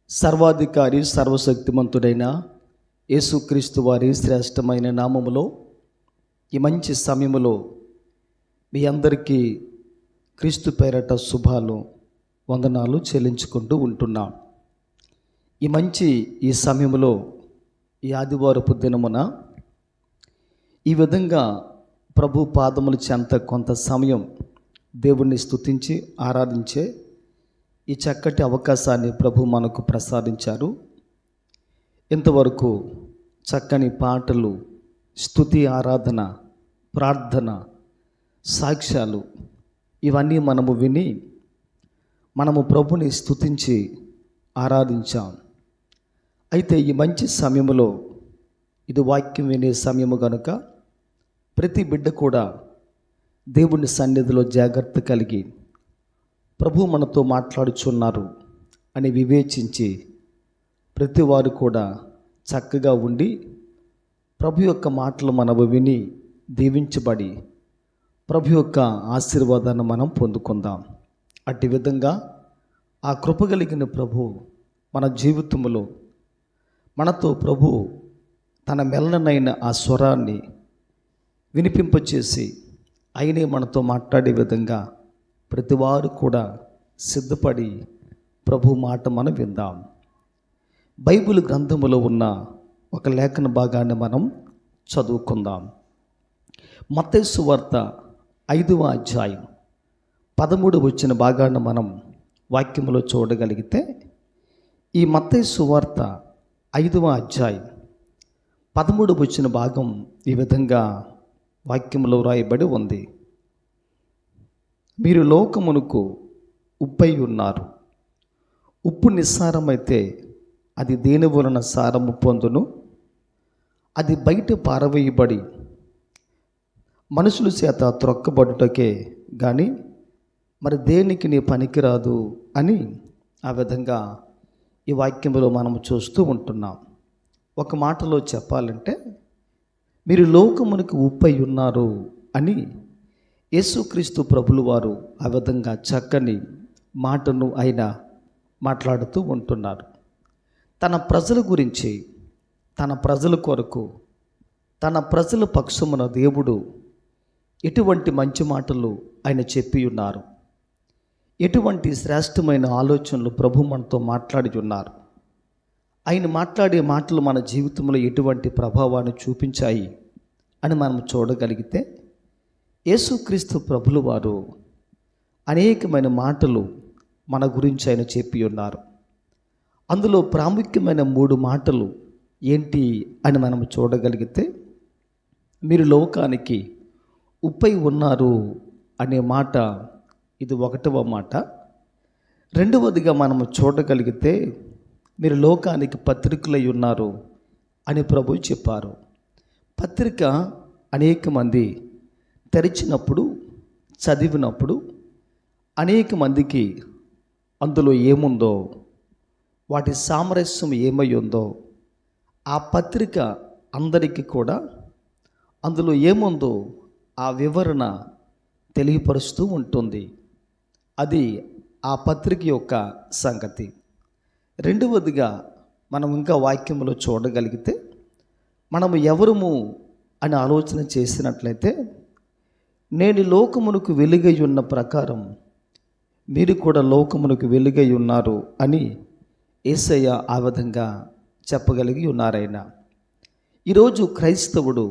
సర్వాధికారి సర్వశక్తిమంతుడైన యేసుక్రీస్తు వారి శ్రేష్టమైన నామములో ఈ మంచి సమయములో మీ అందరికీ క్రీస్తు పేరట శుభాలు వందనాలు చెల్లించుకుంటూ ఉంటున్నాం. ఈ సమయంలో ఈ ఆదివారపు దినమున ఈ విధంగా ప్రభు పాదముల చెంత కొంత సమయం దేవుణ్ణి స్తుతించి ఆరాధించే ఈ చక్కటి అవకాశాన్ని ప్రభు మనకు ప్రసాదించారు. ఇంతవరకు చక్కని పాటలు, స్తుతి, ఆరాధన, ప్రార్థన, సాక్ష్యాలు ఇవన్నీ మనము విని మనము ప్రభుని స్తుతించి ఆరాధించాం. అయితే ఈ మంచి సమయంలో ఇది వాక్యం వినే సమయము కనుక ప్రతి బిడ్డ కూడా దేవుని సన్నిధిలో జాగ్రత్త కలిగి ప్రభు మనతో మాట్లాడుచున్నారు అని వివేచించి ప్రతి వారు కూడా చక్కగా ఉండి ప్రభు యొక్క మాటలు మనము విని దీవించబడి ప్రభు యొక్క ఆశీర్వాదాన్ని మనం పొందుకుందాం. అట్టి విధంగా ఆ కృప కలిగిన ప్రభు మన జీవితంలో మనతో ప్రభు తన మెల్లనైన ఆ స్వరాన్ని వినిపింపచేసి ఆయనే మనతో మాట్లాడే విధంగా ప్రతివారు కూడా సిద్ధపడి ప్రభు మాట మనం విందాం. బైబిల్ గ్రంథములో ఉన్న ఒక లేఖన భాగాన్ని మనం చదువుకుందాం. మత్తయి సువార్త 5వ అధ్యాయం 13 వచ్చిన భాగాన్ని మనం వాక్యములో చూడగలిగితే, ఈ మత్తయి సువార్త 5వ అధ్యాయం 13 వచ్చిన భాగం ఈ విధంగా వాక్యములో రాయబడి ఉంది. మీరు లోకమునకు ఉప్పై ఉన్నారు. ఉప్పు నిస్సారమైతే అది దేని వలన సారము పొందును? అది బయట పారవేయబడి మనుషుల చేత త్రొక్కబడుటకే కానీ మరి దేనికి నీ పనికిరాదు అని ఆ విధంగా ఈ వాక్యంలో మనము చూస్తూ ఉంటున్నాం. ఒక మాటలో చెప్పాలంటే మీరు లోకమునకు ఉప్పై ఉన్నారు అని యేసుక్రీస్తు ప్రభులు వారు ఆ విధంగా చక్కని మాటను ఆయన మాట్లాడుతూ ఉంటున్నారు. తన ప్రజల గురించి, తన ప్రజల కొరకు, తన ప్రజల పక్షమున దేవుడు ఎటువంటి మంచి మాటలు ఆయన చెప్పి ఉన్నారు, ఎటువంటి శ్రేష్టమైన ఆలోచనలు ప్రభు మనతో మాట్లాడి ఉన్నారు, ఆయన మాట్లాడే మాటలు మన జీవితంలో ఎటువంటి ప్రభావాన్ని చూపించాయి అని మనం చూడగలిగితే, యేసుక్రీస్తు ప్రభులు వారు అనేకమైన మాటలు మన గురించి ఆయన చెప్పి ఉన్నారు. అందులో ప్రాముఖ్యమైన 3 మాటలు ఏంటి అని మనం చూడగలిగితే, మీరు లోకానికి ఉప్పై ఉన్నారు అనే మాట ఇది 1వ మాట. 2వదిగా మనము చూడగలిగితే మీరు లోకానికి పత్రికలై ఉన్నారు అని ప్రభు చెప్పారు. పత్రిక అనేక మంది తెరిచినప్పుడు, చదివినప్పుడు అనేక మందికి అందులో ఏముందో, వాటి సామరస్యం ఏమై ఉందో ఆ పత్రిక అందరికీ కూడా అందులో ఏముందో ఆ వివరణ తెలియపరుస్తూ ఉంటుంది. అది ఆ పత్రిక యొక్క సంగతి. 2వదిగా మనం ఇంకా వాక్యంలో చూడగలిగితే, మనము ఎవరము అని ఆలోచన చేసినట్లయితే, నేను లోకమునకు వెలుగై ఉన్న ప్రకారం మీరు కూడా లోకమునకు వెలుగై ఉన్నారు అని యేసయ్య ఆ విధంగా చెప్పగలిగి ఉన్నారాయన. ఈరోజు క్రైస్తవుడు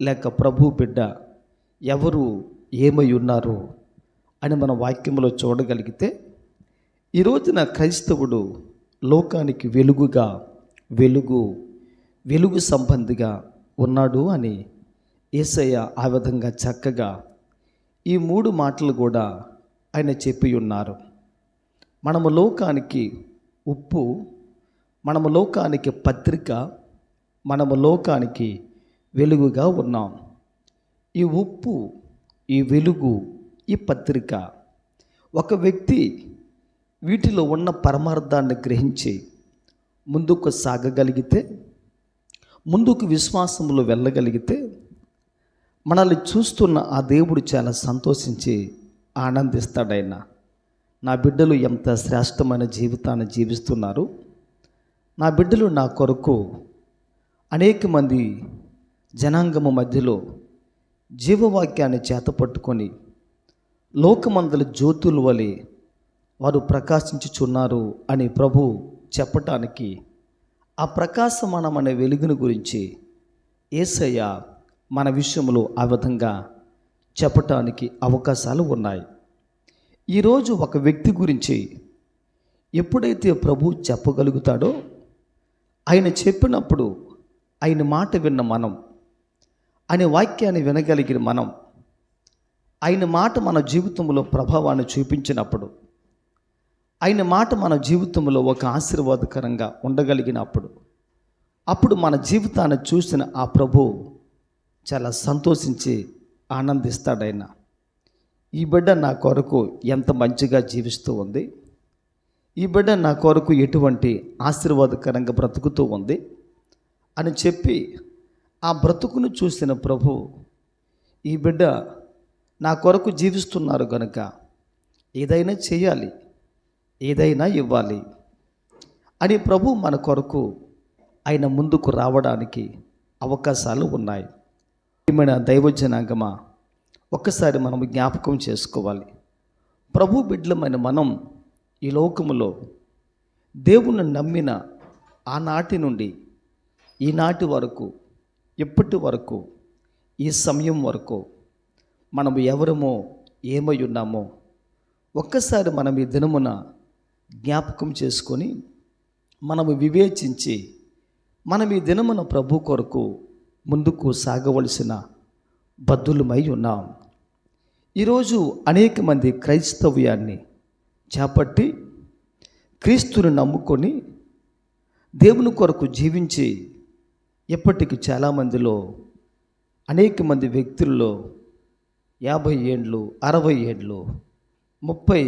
లేక ప్రభు బిడ్డ ఎవరు ఏమై ఉన్నారు అని మన వాక్యంలో చూడగలిగితే, ఈ రోజున క్రైస్తవుడు లోకానికి వెలుగుగా, వెలుగు సంబంధిగా ఉన్నాడు అని యేసయ్య ఆ విధంగా చక్కగా ఈ 3 మాటలు కూడా ఆయన చెప్పి ఉన్నారు. మనము లోకానికి ఉప్పు, మనము లోకానికి పత్రిక, మనము లోకానికి వెలుగుగా ఉన్నాం. ఈ ఉప్పు, ఈ వెలుగు, ఈ పత్రిక, ఒక వ్యక్తి వీటిలో ఉన్న పరమార్థాన్ని గ్రహించి ముందుకు సాగగలిగితే, ముందుకు విశ్వాసంలో వెళ్ళగలిగితే, మనల్ని చూస్తున్న ఆ దేవుడు చాలా సంతోషించి ఆనందిస్తాడైనా. నా బిడ్డలు ఎంత శ్రేష్టమైన జీవితాన్ని జీవిస్తున్నారు, నా బిడ్డలు నా కొరకు అనేక మంది జనాంగము మధ్యలో జీవవాక్యాన్ని చేతపట్టుకొని లోకమందల జ్యోతుల వలె వారు ప్రకాశించుచున్నారు అని ప్రభు చెప్పటానికి, ఆ ప్రకాశమానం అనే వెలుగుని గురించి యేసయ్య మన విషయంలో ఆ విధంగా చెప్పటానికి అవకాశాలు ఉన్నాయి. ఈరోజు ఒక వ్యక్తి గురించి ఎప్పుడైతే ప్రభు చెప్పగలుగుతాడో, ఆయన చెప్పినప్పుడు ఆయన మాట విన్న మనం, ఆయన వాక్యాన్ని వినగలిగిన మనం, ఆయన మాట మన జీవితంలో ప్రభావాన్ని చూపించినప్పుడు, ఆయన మాట మన జీవితంలో ఒక ఆశీర్వాదకరంగా ఉండగలిగినప్పుడు, అప్పుడు మన జీవితాన్ని చూసిన ఆ ప్రభు చాలా సంతోషించి ఆనందిస్తాడైనా. ఈ బిడ్డ నా కొరకు ఎంత మంచిగా జీవిస్తూ ఉంది, ఈ బిడ్డ నా కొరకు ఎటువంటి ఆశీర్వాదకరంగా బ్రతుకుతూ ఉంది అని చెప్పి ఆ బ్రతుకును చూసిన ప్రభు, ఈ బిడ్డ నా కొరకు జీవిస్తున్నారు కనుక ఏదైనా చేయాలి, ఏదైనా ఇవ్వాలి అని ప్రభు మన కొరకు ఆయన ముందుకు రావడానికి అవకాశాలు ఉన్నాయి. మన దైవజనాంగమా, ఒక్కసారి మనం జ్ఞాపకం చేసుకోవాలి. ప్రభు బిడ్డలమైన మనం ఈ లోకములో దేవుని నమ్మిన ఆనాటి నుండి ఈనాటి వరకు, ఇప్పటి వరకు, ఈ సమయం వరకు మనము ఎవరమో ఏమై ఉన్నామో ఒక్కసారి మనం ఈ దినమున జ్ఞాపకం చేసుకొని మనము వివేచించి మనం ఈ దినమున ప్రభు కొరకు ముందుకు సాగవలసిన బద్ధులమై ఉన్నాం. ఈరోజు అనేక మంది క్రైస్తవ్యాన్ని చేపట్టి క్రీస్తుని నమ్ముకొని దేవుని కొరకు జీవించి ఇప్పటికి చాలామందిలో అనేక మంది వ్యక్తుల్లో 50 ఏండ్లు, 60 ఏండ్లు, 30,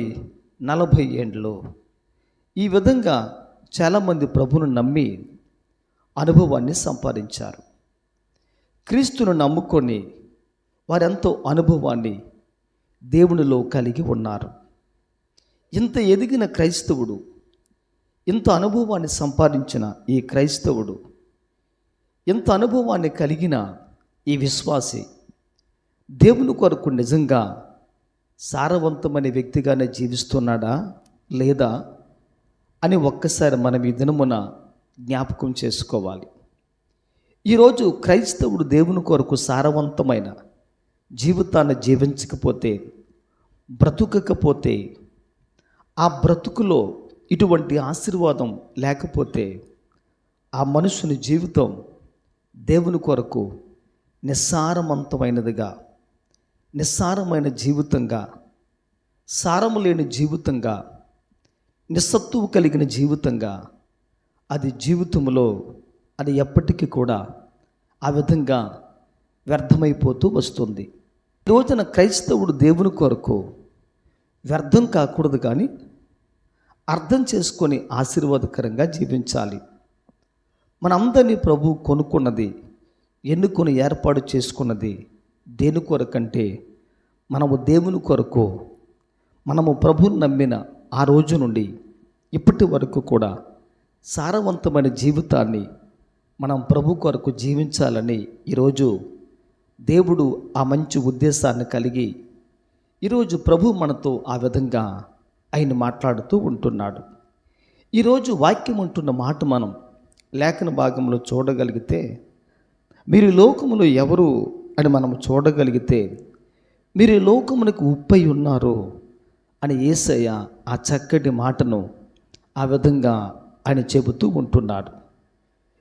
40 ఏండ్లు ఈ విధంగా చాలామంది ప్రభువును నమ్మి అనుభవాన్ని సంపాదించారు. క్రీస్తును నమ్ముకొని వారెంతో అనుభవాన్ని దేవునిలో కలిగి ఉన్నారు. ఇంత ఎదిగిన క్రైస్తవుడు, ఇంత అనుభవాన్ని సంపాదించిన ఈ క్రైస్తవుడు, ఇంత అనుభవాన్ని కలిగిన ఈ విశ్వాసి దేవుని కొరకు నిజంగా సారవంతమైన వ్యక్తిగానే జీవిస్తున్నాడా లేదా అని ఒక్కసారి మనం ఈ దినమున జ్ఞాపకం చేసుకోవాలి. ఈరోజు క్రైస్తవుడు దేవుని కొరకు సారవంతమైన జీవితాన్ని జీవించకపోతే, బ్రతుకకపోతే, ఆ బ్రతుకులో ఇటువంటి ఆశీర్వాదం లేకపోతే ఆ మనుషుని జీవితం దేవుని కొరకు నిస్సారవంతమైనదిగా, నిస్సారమైన జీవితంగా, సారము లేని జీవితంగా, నిస్సత్తువు కలిగిన జీవితంగా అది జీవితంలో అది ఎప్పటికీ కూడా ఆ విధంగా వ్యర్థమైపోతూ వస్తుంది. ఈ రోజున క్రైస్తవుడు దేవుని కొరకు వ్యర్థం కాకూడదు, కానీ అర్థం చేసుకొని ఆశీర్వాదకరంగా జీవించాలి. మనందరినీ ప్రభు కొనుక్కున్నది, ఎన్నుకొని ఏర్పాటు చేసుకున్నది దేని కొరకంటే మనము దేవుని కొరకు, మనము ప్రభువుని నమ్మిన ఆ రోజు నుండి ఇప్పటి వరకు కూడా సారవంతమైన జీవితాన్ని మనం ప్రభు కొరకు జీవించాలని ఈరోజు దేవుడు ఆ మంచి ఉద్దేశాన్ని కలిగి ఈరోజు ప్రభు మనతో ఆ విధంగా ఆయన మాట్లాడుతూ ఉంటున్నాడు. ఈరోజు వాక్యం ఉంటున్న మాట మనం లేఖన భాగంలో చూడగలిగితే, మీరు లోకములో ఎవరు అని మనం చూడగలిగితే, మీరు లోకమునకు ఉప్పై ఉన్నారు అని యేసయ్య ఆ చక్కటి మాటను ఆ విధంగా ఆయన చెబుతూ ఉంటున్నాడు.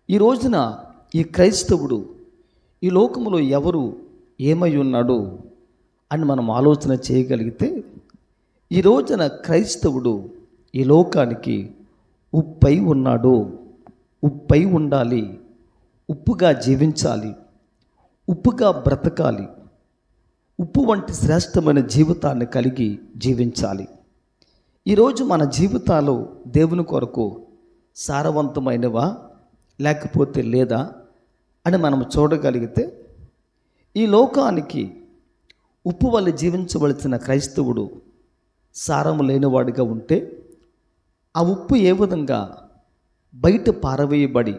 ఈ రోజున ఈ క్రైస్తవుడు ఈ లోకములో ఎవరు ఏమై ఉన్నాడు అని మనం ఆలోచన చేయగలిగితే, ఈ రోజున క్రైస్తవుడు ఈ లోకానికి ఉప్పై ఉన్నాడు. ఉప్పై ఉండాలి, ఉప్పుగా జీవించాలి, ఉప్పుగా బ్రతకాలి, ఉప్పు వంటి శ్రేష్టమైన జీవితాన్ని కలిగి జీవించాలి. ఈరోజు మన జీవితాలు దేవుని కొరకు సారవంతమైనవా లేకపోతే లేదా అని మనం చూడగలిగితే, ఈ లోకానికి ఉప్పు వల్ల జీవించవలసిన బయట పారవేయబడి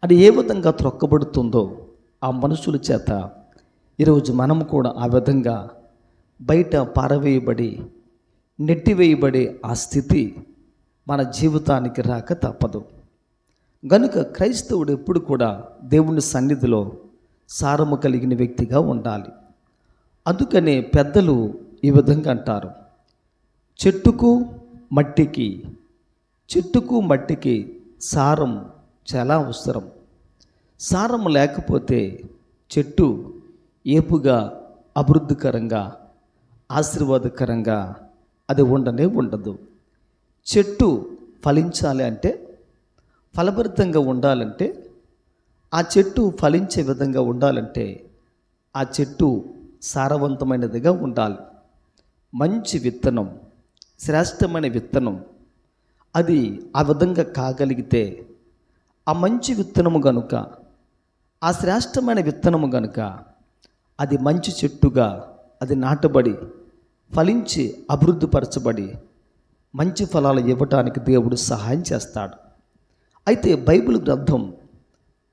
అది ఏ విధంగా త్రొక్కబడుతుందో ఆ మనుషుల చేత ఈరోజు మనం కూడా ఆ విధంగా బయట పారవేయబడి నెట్టివేయబడే ఆ స్థితి మన జీవితానికి రాక తప్పదు. గనుక క్రైస్తవుడు ఎప్పుడు కూడా దేవుని సన్నిధిలో సారము కలిగిన వ్యక్తిగా ఉండాలి. అందుకనే పెద్దలు ఈ విధంగా అంటారు, చెట్టుకు మట్టికి సారం చాలా అవసరం. సారం లేకపోతే చెట్టు ఏపుగా అభివృద్ధికరంగా ఆశీర్వాదకరంగా అది ఉండదు. చెట్టు ఫలించాలి అంటే, ఫలభరితంగా ఉండాలంటే, ఆ చెట్టు ఫలించే విధంగా ఉండాలంటే ఆ చెట్టు సారవంతమైనదిగా ఉండాలి. మంచి విత్తనం, శ్రేష్టమైన విత్తనం అది ఆ విధంగా కాగలిగితే, ఆ మంచి విత్తనము గనుక, ఆ శ్రేష్టమైన విత్తనము గనుక అది మంచి చెట్టుగా అది నాటబడి ఫలించి అభివృద్ధిపరచబడి మంచి ఫలాలు ఇవ్వటానికి దేవుడు సహాయం చేస్తాడు. అయితే బైబిల్ గ్రంథం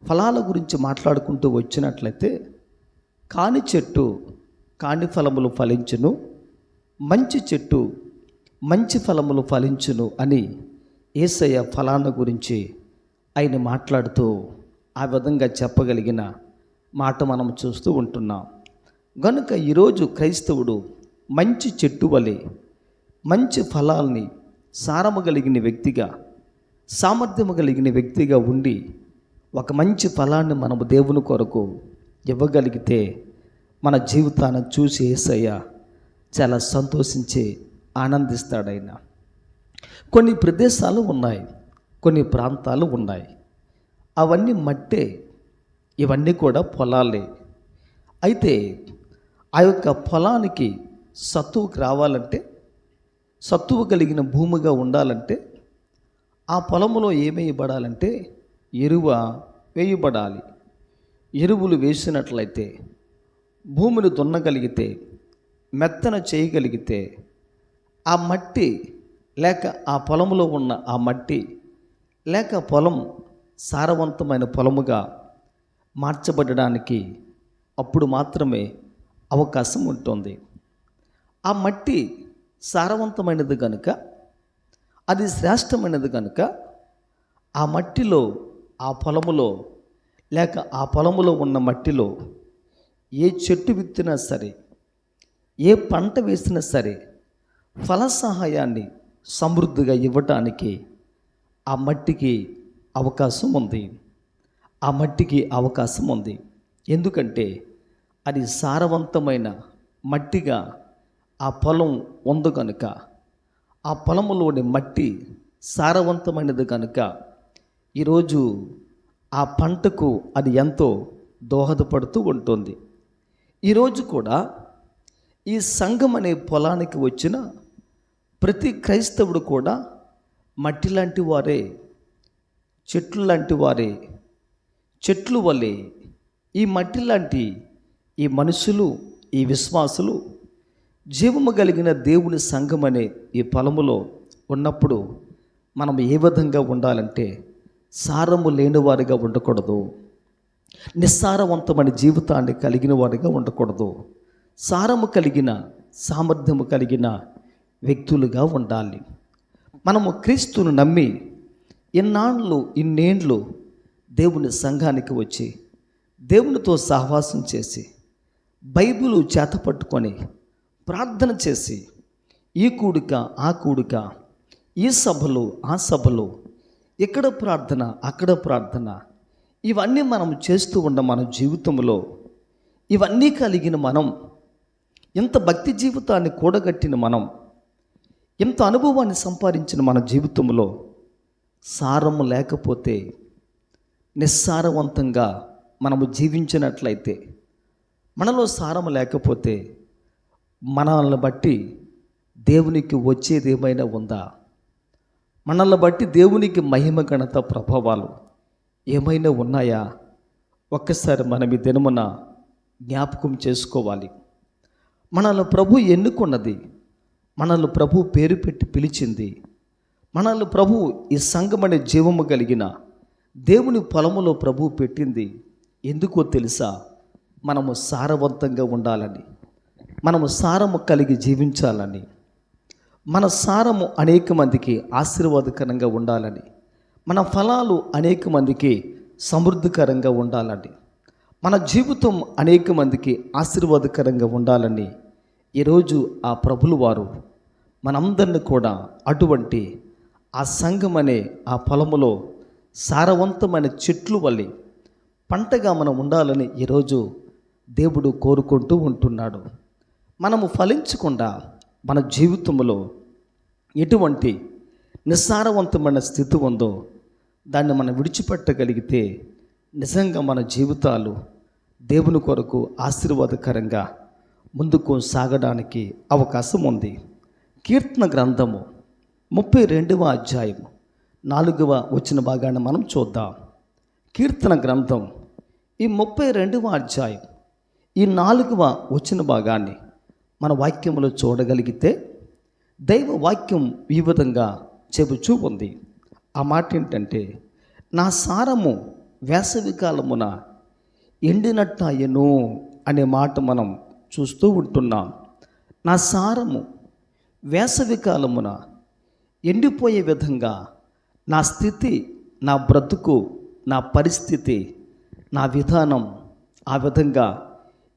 ఫలాల గురించి మాట్లాడుకుంటూ వచ్చినట్లయితే, కాని చెట్టు కాని ఫలములు ఫలించును, మంచి చెట్టు మంచి ఫలములు ఫలించును అని యేసయ్య ఫలాన్ని గురించి ఆయన మాట్లాడుతూ ఆ విధంగా చెప్పగలిగిన మాట మనం చూస్తూ ఉంటున్నాం. కనుక ఈరోజు క్రైస్తవుడు మంచి చెట్టు వలె మంచి ఫలాల్ని సారము కలిగిన వ్యక్తిగా, సామర్థ్యము కలిగిన వ్యక్తిగా ఉండి ఒక మంచి ఫలాన్ని మనము దేవుని కొరకు ఇవ్వగలిగితే మన జీవితాన్ని చూసి యేసయ్య చాలా సంతోషించి ఆనందిస్తాడైన. కొన్ని ప్రదేశాలు ఉన్నాయి, కొన్ని ప్రాంతాలు ఉన్నాయి, అవన్నీ మట్టే, ఇవన్నీ కూడా పొలాలే. అయితే ఆ యొక్క పొలానికి సత్తువుకు రావాలంటే, సత్తువు కలిగిన భూమిగా ఉండాలంటే ఆ పొలములో ఏమేయబడాలంటే ఎరువ వేయబడాలి. ఎరువులు వేసినట్లయితే, భూమిని దున్నగలిగితే, మెత్తన చేయగలిగితే ఆ మట్టి లేక ఆ పొలంలో ఉన్న ఆ మట్టి లేక పొలం సారవంతమైన పొలముగా మార్చబడడానికి అప్పుడు మాత్రమే అవకాశం ఉంటుంది. ఆ మట్టి సారవంతమైనది కనుక, అది శ్రేష్టమైనది కనుక ఆ మట్టిలో, ఆ పొలములో లేక ఆ పొలములో ఉన్న మట్టిలో ఏ చెట్టు విత్తినా సరే, ఏ పంట వేసినా సరే ఫల సహాయాన్ని సమృద్ధిగా ఇవ్వటానికి ఆ మట్టికి అవకాశం ఉంది. ఆ మట్టికి అవకాశం ఉంది. ఎందుకంటే అది సారవంతమైన మట్టిగా ఆ పొలం ఉంది కనుక, ఆ పొలములోని మట్టి సారవంతమైనది కనుక ఈరోజు ఆ పంటకు అది ఎంతో దోహదపడుతూ ఉంటుంది. ఈరోజు కూడా ఈ సంఘం అనే పొలానికి వచ్చిన ప్రతి క్రైస్తవుడు కూడా మట్టి లాంటి వారే, చెట్లు లాంటి వారే. చెట్లు వలె ఈ మట్టి లాంటి ఈ మనుషులు, ఈ విశ్వాసులు జీవము కలిగిన దేవుని సంఘం అనే ఈ పొలములో ఉన్నప్పుడు మనం ఏ విధంగా ఉండాలంటే, సారము లేని వారిగా ఉండకూడదు, నిస్సారవంతమైన జీవితాన్ని కలిగిన వారిగా ఉండకూడదు, సారము కలిగిన, సామర్థ్యము కలిగిన వ్యక్తులుగా ఉండాలి. మనము క్రీస్తును నమ్మి ఇన్నేండ్లు దేవుని సంఘానికి వచ్చి దేవునితో సహవాసం చేసి బైబిలు చేతపట్టుకొని ప్రార్థన చేసి ఈ కూడిక ఆ కూడిక, ఈ సభలు ఆ సభలు, ఇక్కడ ప్రార్థన అక్కడ ప్రార్థన, ఇవన్నీ మనం చేస్తూ ఉన్న మన జీవితంలో ఇవన్నీ కలిగిన మనం, ఇంత భక్తి జీవితాన్ని కూడగట్టిన మనం, ఇంత అనుభవాన్ని సంపాదించిన మన జీవితంలో సారము లేకపోతే, నిస్సారవంతంగా మనము జీవించినట్లయితే, మనలో సారము లేకపోతే మనల్ని బట్టి దేవునికి వచ్చేది ఏమైనా ఉందా? మనల్ని బట్టి దేవునికి మహిమ ఘనత ప్రభావాలు ఏమైనా ఉన్నాయా? ఒక్కసారి మనం ఈ దినమున జ్ఞాపకం చేసుకోవాలి. మనల్ని ప్రభు ఎన్నుకున్నది, మనల్ని ప్రభు పేరు పెట్టి పిలిచింది, మనల్ని ప్రభు ఈ సంఘమనే జీవము కలిగిన దేవుని పొలములో ప్రభు పెట్టింది ఎందుకో తెలుసా? మనము సారవంతంగా ఉండాలని, మనము సారము కలిగి జీవించాలని, మన సారము అనేక మందికి ఆశీర్వాదకరంగా ఉండాలని, మన ఫలాలు అనేక మందికి సమృద్ధికరంగా ఉండాలని, మన జీవితం అనేక మందికి ఆశీర్వాదకరంగా ఉండాలని ఈరోజు ఆ ప్రభులు వారు మనందరిని కూడా అటువంటి ఆ సంఘం అనే ఆ పొలములో సారవంతమైన చెట్లు వల్లి పంటగా మనం ఉండాలని ఈరోజు దేవుడు కోరుకుంటూ ఉంటున్నాడు. మనము ఫలించకుండా మన జీవితంలో ఎటువంటి నిస్సారవంతమైన స్థితి ఉందో దాన్ని మనం విడిచిపెట్టగలిగితే నిజంగా మన జీవితాలు దేవుని కొరకు ఆశీర్వాదకరంగా ముందుకు సాగడానికి అవకాశం ఉంది. కీర్తన గ్రంథము 32వ అధ్యాయం 4వ వచన భాగాన్ని మనం చూద్దాం. కీర్తన గ్రంథం ఈ 32వ అధ్యాయం ఈ 4వ వచన భాగాన్ని మన వాక్యంలో చూడగలిగితే దైవ వాక్యం ఈ విధంగా చెబుచూ ఉంది. ఆ మాట ఏంటంటే, నా సారము వేసవి కాలమున ఎండినట్టాయను అనే మాట మనం చూస్తూ ఉంటున్నాం. నా సారము వేసవి కాలమున ఎండిపోయే విధంగా నా స్థితి, నా బ్రతుకు, నా పరిస్థితి, నా విధానం ఆ విధంగా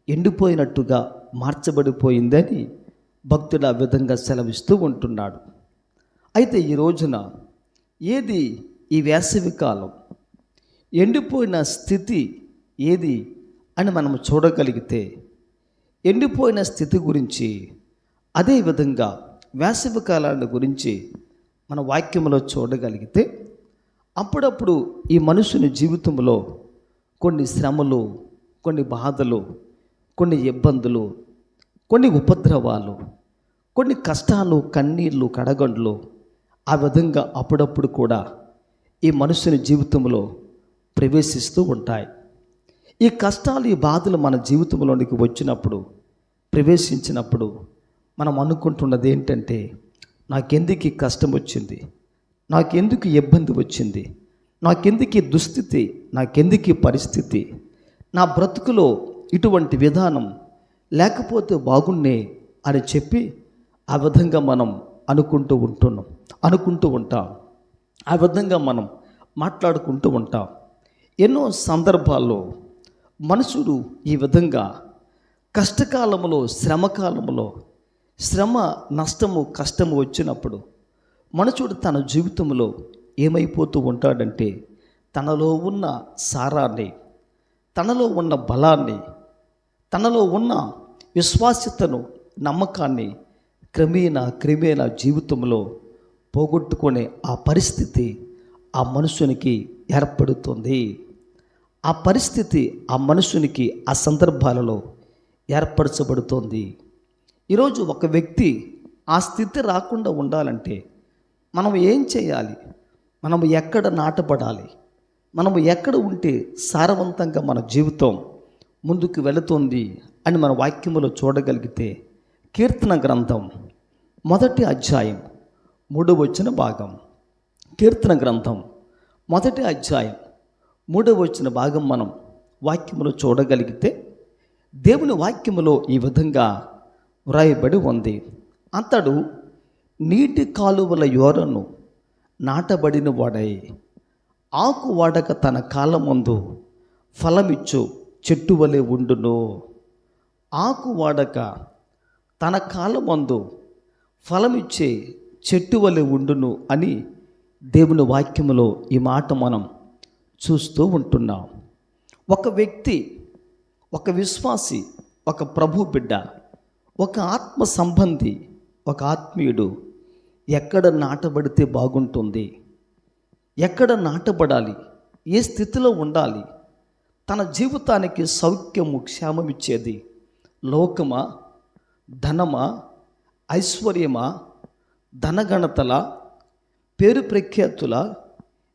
ఎండిపోయినట్టుగా మార్చబడిపోయిందని భక్తుడు ఆ విధంగా సెలవిస్తూ ఉంటున్నాడు. అయితే ఈ రోజున ఏది ఈ వేసవి కాలం, ఎండిపోయిన స్థితి ఏది అని మనం చూడగలిగితే, ఎండిపోయిన స్థితి గురించి, అదేవిధంగా వేసవి కాలాన్ని గురించి మన వాక్యంలో చూడగలిగితే, అప్పుడప్పుడు ఈ మనుషుని జీవితంలో కొన్ని శ్రమలు, కొన్ని బాధలు, కొన్ని ఇబ్బందులు, కొన్ని ఉపద్రవాలు, కొన్ని కష్టాలు, కన్నీళ్ళు, కడగండ్లు ఆ విధంగా అప్పుడప్పుడు కూడా ఈ మనుషుని జీవితంలో ప్రవేశిస్తూ ఉంటాయి. ఈ కష్టాలు, ఈ బాధలు మన జీవితంలోనికి వచ్చినప్పుడు, ప్రవేశించినప్పుడు మనం అనుకుంటున్నది ఏంటంటే, నాకెందుకు ఈ కష్టం వచ్చింది, నాకెందుకు ఇబ్బంది వచ్చింది, నాకెందుకు ఈ దుస్థితి, నాకెందుకు ఈ పరిస్థితి, నా బ్రతుకులో ఇటువంటి విధానం లేకపోతే బాగున్నే అని చెప్పి ఆ విధంగా మనం అనుకుంటూ ఉంటాం. ఆ విధంగా మనం మాట్లాడుకుంటూ ఉంటాం. ఎన్నో సందర్భాల్లో మనుషుడు ఈ విధంగా కష్టకాలంలో, శ్రమకాలంలో, శ్రమ, నష్టము, కష్టము వచ్చినప్పుడు మనుషుడు తన జీవితంలో ఏమైపోతూ ఉంటాడంటే, తనలో ఉన్న సారాన్ని, తనలో ఉన్న బలాన్ని, తనలో ఉన్న విశ్వాస్యతను, నమ్మకాన్ని క్రమేణా జీవితంలో పోగొట్టుకునే ఆ పరిస్థితి ఆ మనుషునికి ఏర్పడుతుంది. ఆ పరిస్థితి ఆ మనుషునికి ఆ సందర్భాలలో ఏర్పరచబడుతుంది. ఈరోజు ఒక వ్యక్తి ఆ స్థితి రాకుండా ఉండాలంటే మనం ఏం చేయాలి? మనము ఎక్కడ నాటపడాలి? మనము ఎక్కడ ఉంటే సారవంతంగా మన జీవితం ముందుకు వెళుతుంది అని మన వాక్యములో చూడగలిగితే, కీర్తన గ్రంథం 1వ అధ్యాయం 3వ వచన భాగం, కీర్తన గ్రంథం 1వ అధ్యాయం 3వ వచన భాగం మనం వాక్యములో చూడగలిగితే, దేవుని వాక్యములో ఈ విధంగా వ్రాయబడి ఉంది. అతడు నీటి కాలువల యోరను నాటబడిన వాడై ఆకు వాడక తన కాలమందు ఫలమిచ్చు చెట్టు వలె ఉండును. ఆకు వాడక తన కాలమందు ఫలమిచ్చే చెట్టు వలె ఉండును అని దేవుని వాక్యములో ఈ మాట మనం చూస్తూ ఉంటున్నాం. ఒక వ్యక్తి, ఒక విశ్వాసి, ఒక ప్రభు బిడ్డ, ఒక ఆత్మ సంబంధి, ఒక ఆత్మీయుడు ఎక్కడ నాటబడితే బాగుంటుంది, ఎక్కడ నాటబడాలి, ఏ స్థితిలో ఉండాలి, తన జీవితానికి సౌఖ్యము, క్షేమమిచ్చేది లోకమా, ధనమా, ఐశ్వర్యమా, ధనగణతల, పేరు ప్రఖ్యాతుల,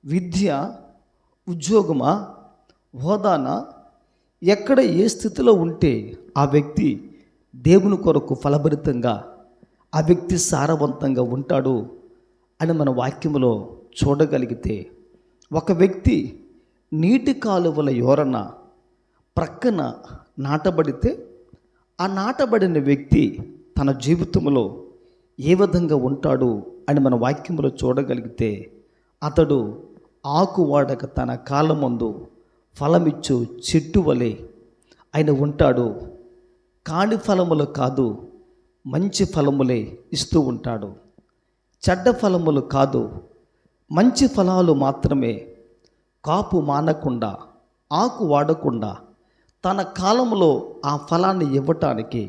విద్య, ఉద్యోగమా, హోదానా, ఎక్కడ ఏ స్థితిలో ఉంటే ఆ వ్యక్తి దేవుని కొరకు ఫలభరితంగా, ఆ వ్యక్తి సారవంతంగా ఉంటాడు అని మన వాక్యములో చూడగలిగితే, ఒక వ్యక్తి నీటి కాలువల యోరన ప్రక్కన నాటబడితే ఆ నాటబడిన వ్యక్తి తన జీవితంలో ఏ విధంగా ఉంటాడు అని మన వాక్యములో చూడగలిగితే, అతడు ఆకు వాడక తన కాలమందు ఫలమిచ్చు చెట్టు వలె ఆయన ఉంటాడు. కాని ఫలములు కాదు, మంచి ఫలములే ఇస్తూ ఉంటాడు. చెడ్డ ఫలములు కాదు, మంచి ఫలాలు మాత్రమే. కాపు మానకుండా, ఆకు వాడకుండా తన కాలంలో ఆ ఫలాన్ని ఇవ్వటానికి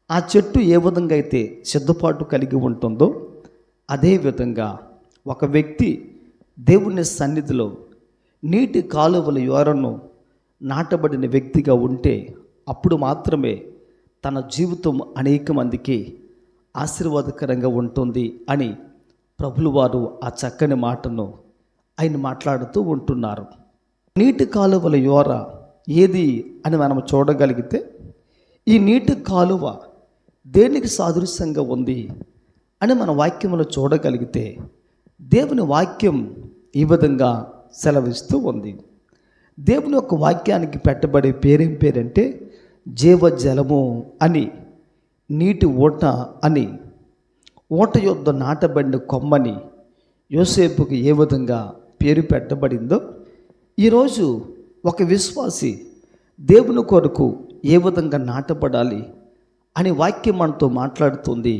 ఆ చెట్టు ఏ విధంగా అయితే సిద్ధపాటు కలిగి ఉంటుందో, అదేవిధంగా ఒక వ్యక్తి దేవుని సన్నిధిలో నీటి కాలువల యోరను నాటబడిన వ్యక్తిగా ఉంటే అప్పుడు మాత్రమే తన జీవితం అనేక మందికి ఆశీర్వాదకరంగా ఉంటుంది అని ప్రభులు వారు ఆ చక్కని మాటను ఆయన మాట్లాడుతూ ఉంటున్నారు. నీటి కాలువల యోర ఏది అని మనం చూడగలిగితే, ఈ నీటి కాలువ దేనికి సాదృశ్యంగా ఉంది అని మన వాక్యములో చూడగలిగితే, దేవుని వాక్యం ఈ విధంగా సెలవిస్తూ ఉంది. దేవుని యొక్క వాక్యానికి పెట్టబడే పేరేం పేరంటే జీవజలము అని, నీటి ఊట అని. ఊట యొద్ద నాటబడిన కొమ్మని యోసేపుకి ఏ విధంగా పేరు పెట్టబడిందో, ఈరోజు ఒక విశ్వాసి దేవుని కొరకు ఏ విధంగా నాటబడాలి అని వాక్యం మనతో మాట్లాడుతుంది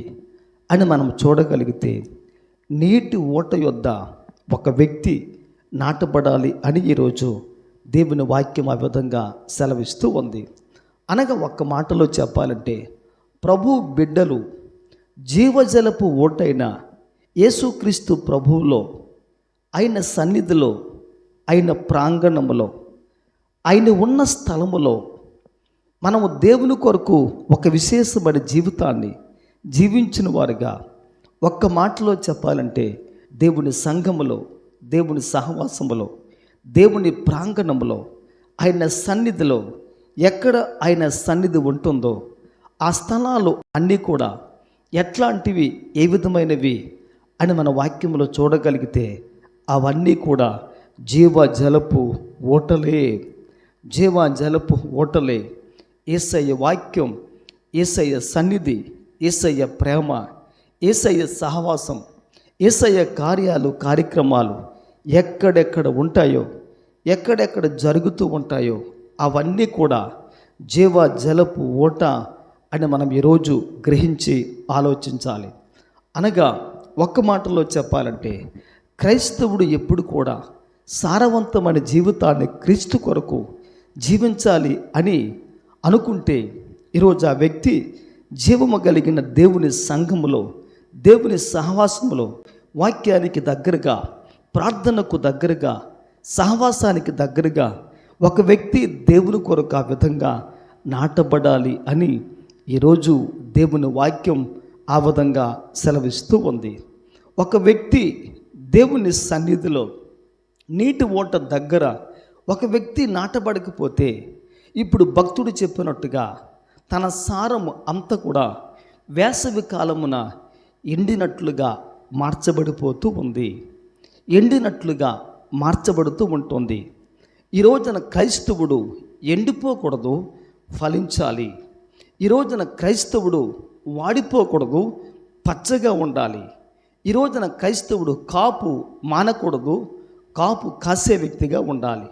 అని మనం చూడగలిగితే, నీటి ఊట యొద్ద ఒక వ్యక్తి నాటబడాలి అని ఈరోజు దేవుని వాక్యం ఆ విధంగా సెలవిస్తూ ఉంది. అనగా ఒక్క మాటలో చెప్పాలంటే, ప్రభు బిడ్డలు జీవజలపు ఊటైన యేసుక్రీస్తు ప్రభువులో, ఆయన సన్నిధిలో, ఆయన ప్రాంగణములో, ఆయన ఉన్న స్థలములో మనము దేవుని కొరకు ఒక విశేషమైన జీవితాన్ని జీవించిన వారుగా, ఒక్క మాటలో చెప్పాలంటే దేవుని సంఘములో, దేవుని సహవాసములో, దేవుని ప్రాంగణములో, ఆయన సన్నిధిలో, ఎక్కడ ఆయన సన్నిధి ఉంటుందో ఆ స్థలాలు అన్నీ కూడా ఎట్లాంటివి, ఏ విధమైనవి అని మన వాక్యంలో చూడగలిగితే అవన్నీ కూడా జీవజలపు ఊటలే, జీవజలపు ఊటలే. యేసయ్య వాక్యం, యేసయ్య సన్నిధి, యేసయ్య ప్రేమ, యేసయ్య సహవాసం, యేసయ్య కార్యాలు, కార్యక్రమాలు ఎక్కడెక్కడ ఉంటాయో, ఎక్కడెక్కడ జరుగుతూ ఉంటాయో అవన్నీ కూడా జీవజలపు ఊట అని మనం ఈరోజు గ్రహించి ఆలోచించాలి. అనగా ఒక్క మాటలో చెప్పాలంటే, క్రైస్తవుడు ఎప్పుడు కూడా సారవంతమైన జీవితాన్ని క్రీస్తు కొరకు జీవించాలి అని అనుకుంటే, ఈరోజు ఆ వ్యక్తి జీవము కలిగిన దేవుని సంఘములో, దేవుని సహవాసములో, వాక్యానికి దగ్గరగా, ప్రార్థనకు దగ్గరగా, సహవాసానికి దగ్గరగా ఒక వ్యక్తి దేవుని కొరకు ఆ విధంగా నాటబడాలి అని ఈరోజు దేవుని వాక్యం ఆ విధంగా సెలవిస్తూ ఉంది. ఒక వ్యక్తి దేవుని సన్నిధిలో నీటి ఊట దగ్గర ఒక వ్యక్తి నాటబడకపోతే, ఇప్పుడు భక్తుడు చెప్పినట్టుగా తన సారము అంతా కూడా వేసవి కాలమున ఎండినట్లుగా మార్చబడిపోతూ ఉంది, ఎండినట్లుగా మార్చబడుతూ ఉంటుంది. ఈ రోజున క్రైస్తవుడు ఎండిపోకూడదు, ఫలించాలి. ఈ రోజున క్రైస్తవుడు వాడిపోకూడదు, పచ్చగా ఉండాలి. ఈ రోజున క్రైస్తవుడు కాపు మానకూడదు, కాపు కాసే వ్యక్తిగా ఉండాలి,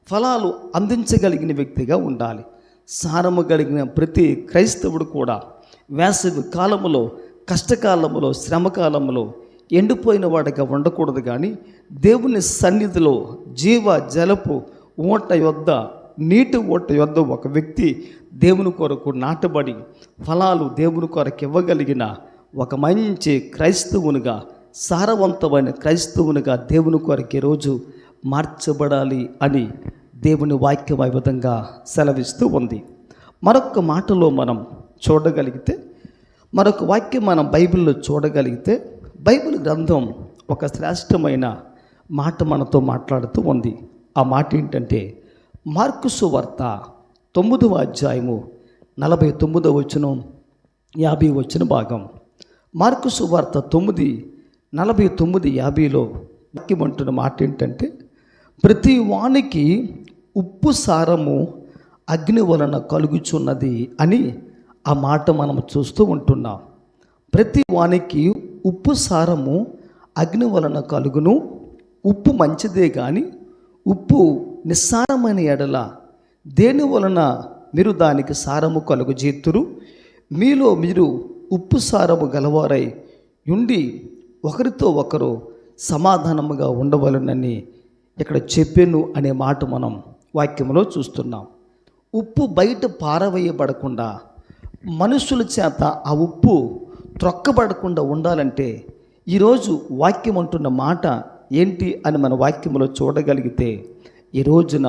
ఫలాలు అందించగలిగిన వ్యక్తిగా ఉండాలి. సారము కలిగిన ప్రతి క్రైస్తవుడు కూడా వేసవి కాలములో, కష్టకాలములో, శ్రమకాలములో ఎండిపోయిన వాడిగా ఉండకూడదు. కానీ దేవుని సన్నిధిలో జీవ జలపు ఊట యొద్ద, నీటి ఊట యొద్ద ఒక వ్యక్తి దేవుని కొరకు నాటబడి ఫలాలు దేవుని కొరకు ఇవ్వగలిగిన ఒక మంచి క్రైస్తవునిగా, సారవంతమైన క్రైస్తవునిగా దేవుని కొరకు ఈరోజు మార్చబడాలి అని దేవుని వాక్యం ఆ విధంగా సెలవిస్తూ ఉంది. మరొక మాటలో మనం చూడగలిగితే, మరొక వాక్యం మనం బైబిల్లో చూడగలిగితే, బైబిల్ గ్రంథం ఒక శ్రేష్టమైన మాట మనతో మాట్లాడుతూ ఉంది. ఆ మాట ఏంటంటే, మార్కు సువార్త 9వ అధ్యాయము 49వ వచనం 50వ వచన భాగం. మార్కు సువార్త 9, 49:50లో వాక్యమంటున్న మాట ఏంటంటే, ప్రతి వానికి ఉప్పు సారము అగ్ని వలన కలుగుచున్నది అని ఆ మాట మనం చూస్తూ ఉంటున్నాం. ప్రతి వానికి ఉప్పు సారము అగ్ని వలన కలుగును. ఉప్పు మంచిదే కానీ ఉప్పు నిస్సారమైన ఎడల దేని వలన మీరు దానికి సారము కలుగజేతురు? మీలో మీరు ఉప్పు సారము గలవారై ఉండి ఒకరితో ఒకరు సమాధానముగా ఉండవలనని ఇక్కడ చెప్పాను అనే మాట మనం వాక్యంలో చూస్తున్నాం. ఉప్పు బయట పారవేయబడకుండా, మనుషుల చేత ఆ ఉప్పు త్రొక్కబడకుండా ఉండాలంటే ఈరోజు వాక్యం అంటున్న మాట ఏంటి అని మన వాక్యంలో చూడగలిగితే, ఈ రోజున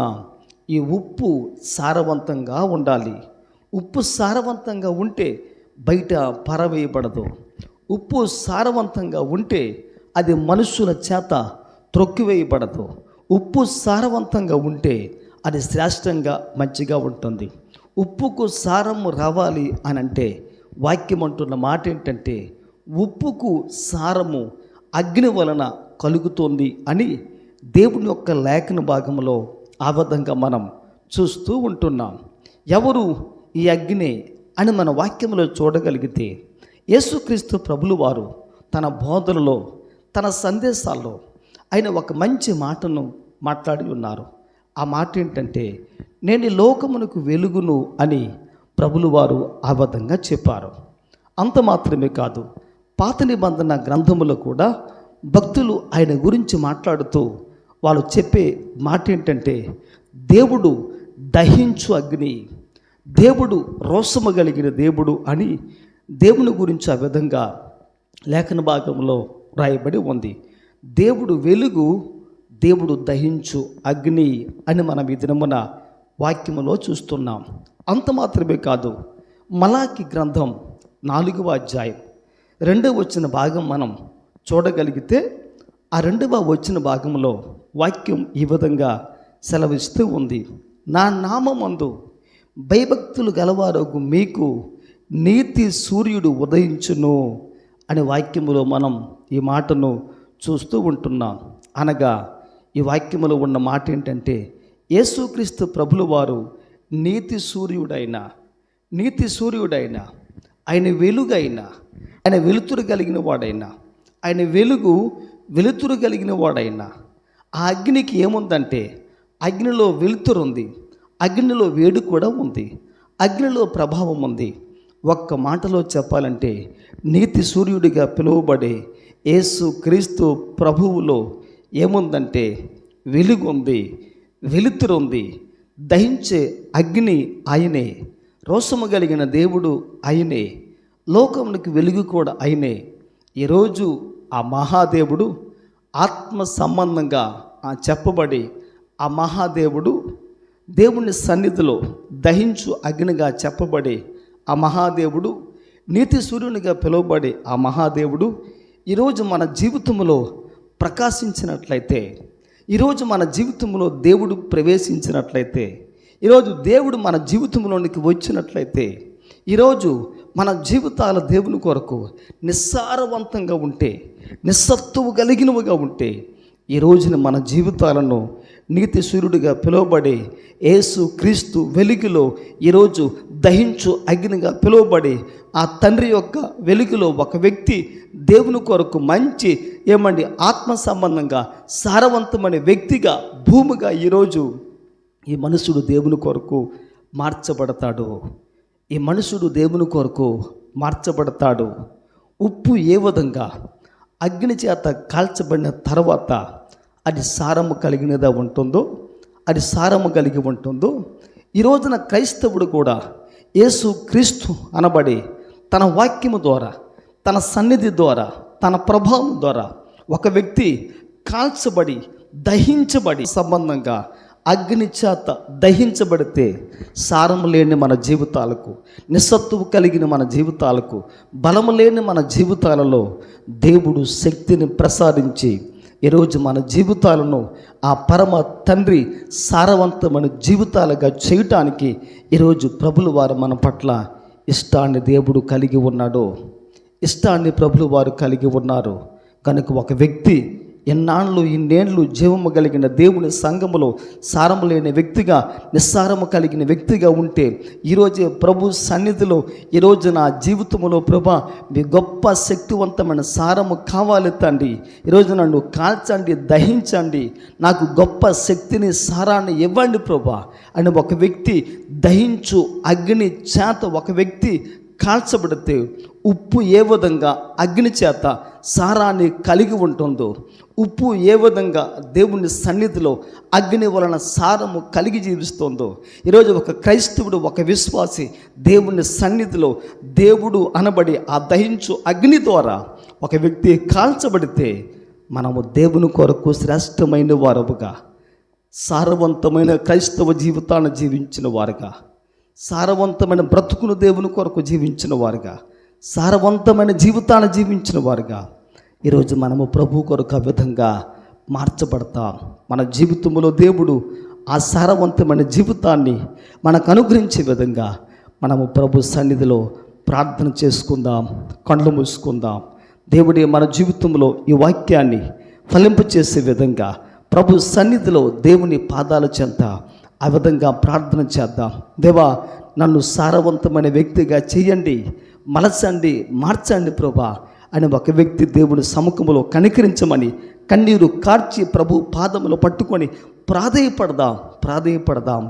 ఈ ఉప్పు సారవంతంగా ఉండాలి. ఉప్పు సారవంతంగా ఉంటే బయట పారవేయబడదు. ఉప్పు సారవంతంగా ఉంటే అది మనుషుల చేత త్రొక్కివేయబడదు. ఉప్పు సారవంతంగా ఉంటే అది శ్రేష్టంగా మంచిగా ఉంటుంది. ఉప్పుకు సారము రావాలి అని అంటే వాక్యం అంటున్న మాట ఏంటంటే, ఉప్పుకు సారము అగ్ని వలన కలుగుతుంది అని దేవుని యొక్క లేఖన భాగంలో ఆ విధంగా మనం చూస్తూ ఉంటున్నాం. ఎవరు ఈ అగ్ని అని మన వాక్యంలో చూడగలిగితే, యేసుక్రీస్తు ప్రభులు వారు తన బోధనలో, తన సందేశాల్లో ఆయన ఒక మంచి మాటను మాట్లాడి ఉన్నారు. ఆ మాట ఏంటంటే, నేను ఈ లోకమునకు వెలుగును అని ప్రభులు వారు ఆ విధంగా చెప్పారు. అంత మాత్రమే కాదు, పాత నిబంధన గ్రంథములో కూడా భక్తులు ఆయన గురించి మాట్లాడుతూ వాళ్ళు చెప్పే మాట ఏంటంటే, దేవుడు దహించు అగ్ని, దేవుడు రోషము కలిగిన దేవుడు అని దేవుని గురించి ఆ విధంగా లేఖన భాగంలో రాయబడి ఉంది. దేవుడు వెలుగు, దేవుడు దహించు అగ్ని అని మనం ఈ దినమున వాక్యములో చూస్తున్నాం. అంత మాత్రమే కాదు, మలాకి గ్రంథం 4వ అధ్యాయం 2వ వచన భాగం మనం చూడగలిగితే, ఆ 2వ వచన భాగంలో వాక్యం ఈ విధంగా సెలవిస్తూ ఉంది. నా నామమందు భయభక్తులు గలవారగు మీకు నీతి సూర్యుడు ఉదయించును అనే వాక్యములో మనం ఈ మాటను చూస్తూ ఉంటున్నాం. అనగా ఈ వాక్యములో ఉన్న మాట ఏంటంటే, యేసుక్రీస్తు ప్రభులు వారు నీతి సూర్యుడైన ఆయన వెలుగైన, ఆయన వెలుతురు కలిగిన వాడైనా, ఆయన వెలుతురు కలిగిన వాడైనా, ఆ అగ్నికి ఏముందంటే, అగ్నిలో వెలుతురు ఉంది, అగ్నిలో వేడి కూడా ఉంది, అగ్నిలో ప్రభావం ఉంది. ఒక్క మాటలో చెప్పాలంటే, నీతి సూర్యుడిగా పిలువబడే యేసు క్రీస్తు ప్రభువులో ఏముందంటే, వెలుగు ఉంది, వెలుతురు ఉంది, దహించే అగ్ని ఆయనే, రోషము కలిగిన దేవుడు ఆయనే, లోకమునికి వెలుగు కూడా ఆయనే. ఈరోజు ఆ మహాదేవుడు ఆత్మ సంబంధంగా చెప్పబడి, ఆ మహాదేవుడు దేవుని సన్నిధిలో దహించు అగ్నిగా చెప్పబడి, ఆ మహాదేవుడు నీతి సూర్యునిగా పిలువబడి, ఆ మహాదేవుడు ఈరోజు మన జీవితంలో ప్రకాశించినట్లయితే, ఈరోజు మన జీవితంలో దేవుడు ప్రవేశించినట్లయితే, ఈరోజు దేవుడు మన జీవితంలోనికి వచ్చినట్లయితే, ఈరోజు మన జీవితాల దేవుని కొరకు నిస్సారవంతంగా ఉంటే, నిస్సత్తువు కలిగినవిగా ఉంటే, ఈ రోజున మన జీవితాలను నీతి సూర్యుడిగా పిలువబడి యేసు క్రీస్తు వెలుగులో ఈరోజు దహించు అగ్నిగా పిలువబడి, ఆ తండ్రి యొక్క వెలుగులో ఒక వ్యక్తి దేవుని కొరకు మంచి ఆత్మ సంబంధంగా సారవంతమైన వ్యక్తిగా, భూమిగా ఈరోజు ఈ మనుషుడు దేవుని కొరకు మార్చబడతాడు. ఈ మనుషుడు దేవుని కొరకు మార్చబడతాడు. ఉప్పు ఏ విధంగా అగ్ని చేత కాల్చబడిన తర్వాత అది సారము కలిగినదా ఉంటుందో, అది సారము కలిగి ఉంటుందో, ఈ రోజున క్రైస్తవుడు కూడా యేసు క్రీస్తు అనబడి తన వాక్యము ద్వారా, తన సన్నిధి ద్వారా, తన ప్రభావం ద్వారా ఒక వ్యక్తి కాల్చబడి, దహించబడి సంబంధంగా అగ్ని చేత దహించబడితే, సారము లేని మన జీవితాలకు, నిస్సత్తువు కలిగిన మన జీవితాలకు, బలము లేని మన జీవితాలలో దేవుడు శక్తిని ప్రసాదించి ఈరోజు మన జీవితాలను ఆ పరమ తండ్రి సారవంతమైన జీవితాలుగా చేయటానికి ఈరోజు ప్రభులు వారు మన పట్ల ఇష్టాన్ని దేవుడు కలిగి ఉన్నాడు. ఇష్టాన్ని ప్రభులు వారు కలిగి ఉన్నారు. కనుక ఒక వ్యక్తి ఇన్నేళ్ళు జీవము కలిగిన దేవుని సంఘములో సారము లేని వ్యక్తిగా, నిస్సారము కలిగిన వ్యక్తిగా ఉంటే ఈరోజే ప్రభు సన్నిధిలో ఈరోజు నా జీవితంలో ప్రభా మీ గొప్ప శక్తివంతమైన సారము కావాలి తండ్రి, ఈరోజు నన్ను కాల్చండి, దహించండి, నాకు గొప్ప శక్తిని సారాన్ని ఇవ్వండి ప్రభా అని ఒక వ్యక్తి దహించు అగ్ని చేత ఒక వ్యక్తి కాల్చబడితే ఉప్పు ఏ విధంగా అగ్ని చేత సారాన్ని కలిగి ఉంటుందో, ఉప్పు ఏ విధంగా దేవుని సన్నిధిలో అగ్ని వలన సారము కలిగి జీవిస్తుందో, ఈరోజు ఒక క్రైస్తవుడు, ఒక విశ్వాసి దేవుని సన్నిధిలో దేవుడు అనబడి ఆ దహించు అగ్ని ద్వారా ఒక వ్యక్తి కాల్చబడితే మనము దేవుని కొరకు శ్రేష్టమైన వారముగా, సారవంతమైన క్రైస్తవ జీవితాన్ని జీవించిన వారుగా, సారవంతమైన బ్రతుకును దేవుని కొరకు జీవించిన వారుగా, సారవంతమైన జీవితాన్ని జీవించిన వారుగా ఈరోజు మనము ప్రభు కొరకు ఆ విధంగా మార్చబడతాం. మన జీవితంలో దేవుడు ఆ సారవంతమైన జీవితాన్ని మనకు అనుగ్రహించే విధంగా మనము ప్రభు సన్నిధిలో ప్రార్థన చేసుకుందాం, కళ్ళు మూసుకుందాం. దేవుడే మన జీవితంలో ఈ వాక్యాన్ని ఫలింపచేసే విధంగా ప్రభు సన్నిధిలో దేవుని పాదాల చెంత ఆ విధంగా ప్రార్థన చేద్దాం. దేవా, నన్ను సారవంతమైన వ్యక్తిగా చేయండి, మలచండి, మార్చండి ప్రభా అని ఒక వ్యక్తి దేవుని సముఖంలో కనికరించమని కన్నీరు కార్చి ప్రభు పాదములు పట్టుకొని ప్రాధేయపడదాం.